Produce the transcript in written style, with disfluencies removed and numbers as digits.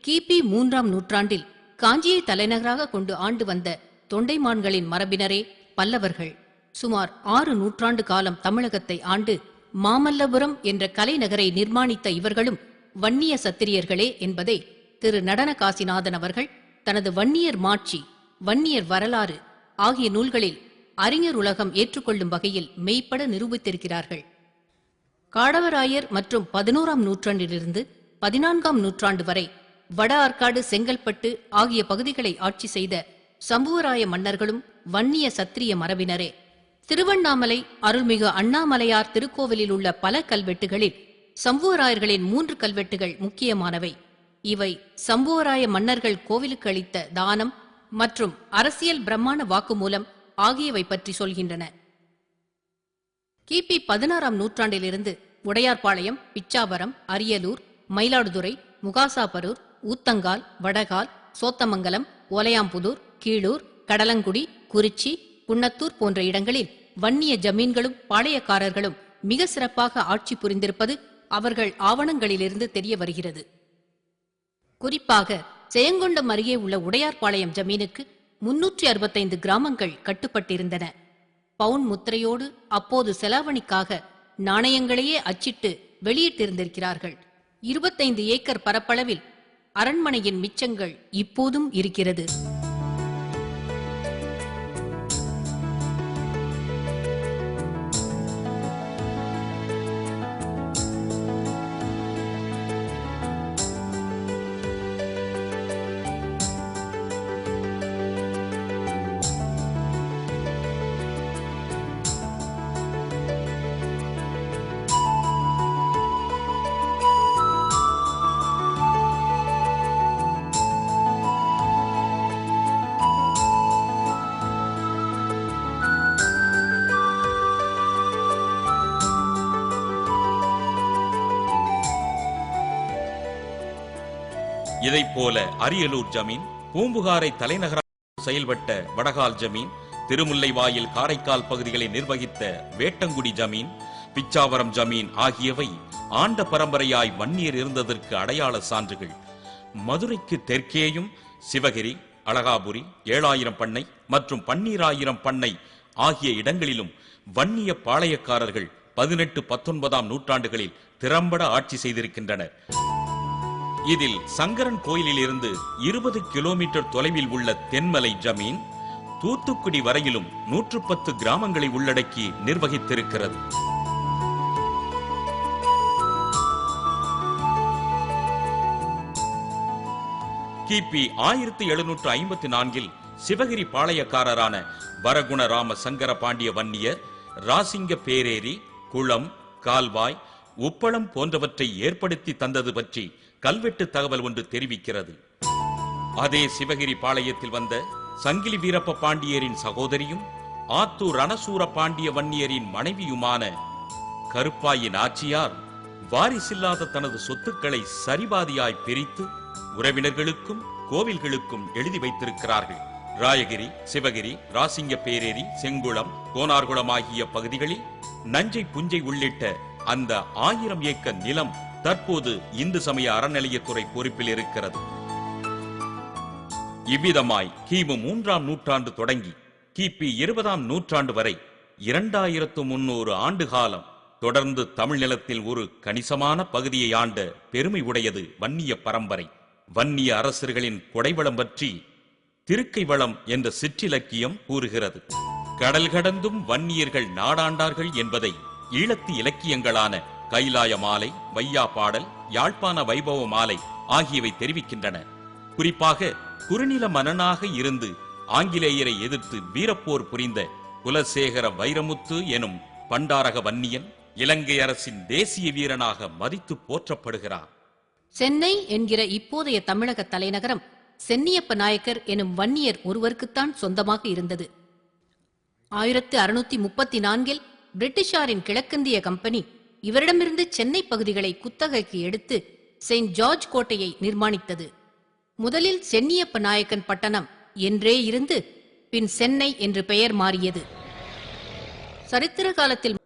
கிபி 3ஆம் நூற்றாண்டில் காஞ்சியை தலைநகராக கொண்டு ஆண்டு வந்த தொண்டைமான்களின் மரபினரே பல்லவர்கள். சுமார் 6 நூற்றாண்டு காலம் தமிழகத்தை ஆண்டு மாமல்லபுரம் என்ற கலைநகரை நிர்மாணித்த இவர்களும் வன்னிய சத்திரியர்களே என்பதை திரு நடன காசிநாதன் அவர்கள் தனது வன்னியர் மாட்சி, வன்னியர் வரலாறு ஆகிய நூல்களில் அறிஞர் உலகம் ஏற்றுக்கொள்ளும் வகையில் மெய்ப்பட நிரூபித்திருக்கிறார்கள். காடவராயர் மற்றும் 11ஆம் நூற்றாண்டிலிருந்து 14ஆம் நூற்றாண்டு வரை வட ஆற்காடு, செங்கல்பட்டு ஆகிய பகுதிகளை ஆட்சி செய்த சம்புவராய மன்னர்களும் வன்னிய சத்திரிய மரபினரே. திருவண்ணாமலை அருள்மிகு அண்ணாமலையார் திருக்கோவிலில் உள்ள பல கல்வெட்டுகளில் சம்புவராயர்களின் 3 கல்வெட்டுகள் முக்கியமானவை. இவை சம்புவராய மன்னர்கள் கோவிலுக்கு அளித்த தானம் மற்றும் அரசியல் பிரம்மாண வாக்குமூலம் ஆகியவை பற்றி சொல்கின்றன. கிபி 16ஆம் நூற்றாண்டிலிருந்து உடையார்பாளையம், பிச்சாவரம், அரியலூர், மயிலாடுதுறை, முகாசாபரூர், ஊத்தங்கால், வடகால், சோத்தமங்கலம், ஓலையாம்புதூர், கீழூர், கடலங்குடி, குறிச்சி, குன்னத்தூர் போன்ற இடங்களில் வன்னிய ஜமீன்களும் பாளையக்காரர்களும் மிக சிறப்பாக ஆட்சி புரிந்திருப்பது அவர்கள் ஆவணங்களிலிருந்து தெரிய வருகிறது. குறிப்பாக செயங்கொண்டம் அருகே உள்ள உடையார்பாளையம் ஜமீனுக்கு 365 கிராமங்கள் கட்டுப்பட்டிருந்தன. பவுன் முத்திரையோடு அப்போது செலாவணிக்காக நாணயங்களையே அச்சிட்டு வெளியிட்டிருந்திருக்கிறார்கள். 25 ஏக்கர் பரப்பளவில் அரண்மனையின் மிச்சங்கள் இப்போதும் இருக்கிறது. இதைப்போல அரியலூர் ஜமீன், பூம்புகாரை தலைநகராக செயல்பட்ட வடகால் ஜமீன், திருமுல்லைவாயில் காரைக்கால் பகுதிகளை நிர்வகித்த வேட்டங்குடி ஜமீன், பிச்சாவரம் ஜமீன் ஆகியவை ஆண்ட பரம்பரையாய் வன்னியர் இருந்ததற்கு அடையாள சான்றுகள். மதுரைக்கு தெற்கேயும் சிவகிரி, அழகாபுரி, 7000 பண்ணை மற்றும் 12000 பண்ணை ஆகிய இடங்களிலும் வன்னிய பாளையக்காரர்கள் 18, 19ஆம் நூற்றாண்டுகளில் திறம்பட ஆட்சி செய்திருக்கின்றனர். இதில் சங்கரன் கோயிலில் இருந்து 20 கிலோமீட்டர் தொலைவில் உள்ள தென்மலை ஜமீன் தூத்துக்குடி வரையிலும் 110 கிராமங்களை உள்ளடக்கி நிர்வகித்திருக்கிறது. கிபி 1754இல் சிவகிரி பாளையக்காரரான வரகுண ராம சங்கர பாண்டிய வன்னியர் ராசிங்க பேரேரி, குளம், கால்வாய், உப்பளம் போன்றவற்றை ஏற்படுத்தி தந்தது பற்றி கல்வெட்டு தகவல் ஒன்று தெரிவிக்கிறது. அதே சிவகிரி பாளையத்தில் வந்த சங்கிலி வீரப்ப பாண்டியரின் சகோதரியும் ஆத்தூர் ரணசூர பாண்டிய வன்னியரின் மனைவியுமான கருப்பாயின் ஆட்சியார் வாரிசில்லாத தனது சொத்துக்களை சரிபாதியாய் பிரித்து உறவினர்களுக்கும் கோவில்களுக்கும் எழுதி வைத்திருக்கிறார்கள். ராயகிரி, சிவகிரி, ராசிங்க பேரேரி, செங்குளம், கோனார்குளம் ஆகிய பகுதிகளில் நஞ்சை புஞ்சை உள்ளிட்ட அந்த 1000 ஏக்கர் நிலம் தற்போது இந்து சமய அறநிலையத்துறை பொறுப்பில் இருக்கிறது. இவ்விதமாய் கிமு 3ஆம் நூற்றாண்டு தொடங்கி கிபி 20ஆம் நூற்றாண்டு வரை 2300 ஆண்டு காலம் தொடர்ந்து தமிழ் நிலத்தில் ஒரு கணிசமான பகுதியை ஆண்ட பெருமை உடையது வன்னிய பரம்பரை. வன்னிய அரசர்களின் கொடைவளம் பற்றி திருக்கை வளம் என்ற சிற்றிலக்கியம் கூறுகிறது. கடல் கடந்தும் வன்னியர்கள் நாடாண்டார்கள் என்பதை ஈழத்து இலக்கியங்களான கைலாய மாலை, வையா பாடல், யாழ்ப்பாண வைபவ மாலை ஆகியவை தெரிவிக்கின்றன. குறிப்பாக குறுநில மன்னனாக இருந்து ஆங்கிலேயரை எதிர்த்து வீரப்போர் புரிந்த குலசேகர வைரமுத்து எனும் பண்டாரக வன்னியன் இலங்கை அரசின் தேசிய வீரனாக மதித்து போற்றப்படுகிறார். சென்னை என்கிற இப்போதைய தமிழக தலைநகரம் சென்னியப்ப நாயக்கர் எனும் வன்னியர் ஒருவருக்குத்தான் சொந்தமாக இருந்தது. 1634இல் பிரிட்டிஷாரின் கிழக்கிந்திய கம்பெனி இவரிடமிருந்து சென்னை பகுதிகளை குத்தகைக்கு எடுத்து செயின்ட் ஜார்ஜ் கோட்டையை நிர்மாணித்தது. முதலில் சென்னியப்ப நாயக்கன் பட்டணம் என்றே இருந்து பின் சென்னை என்று பெயர் மாறியது. சரித்திர காலத்தில்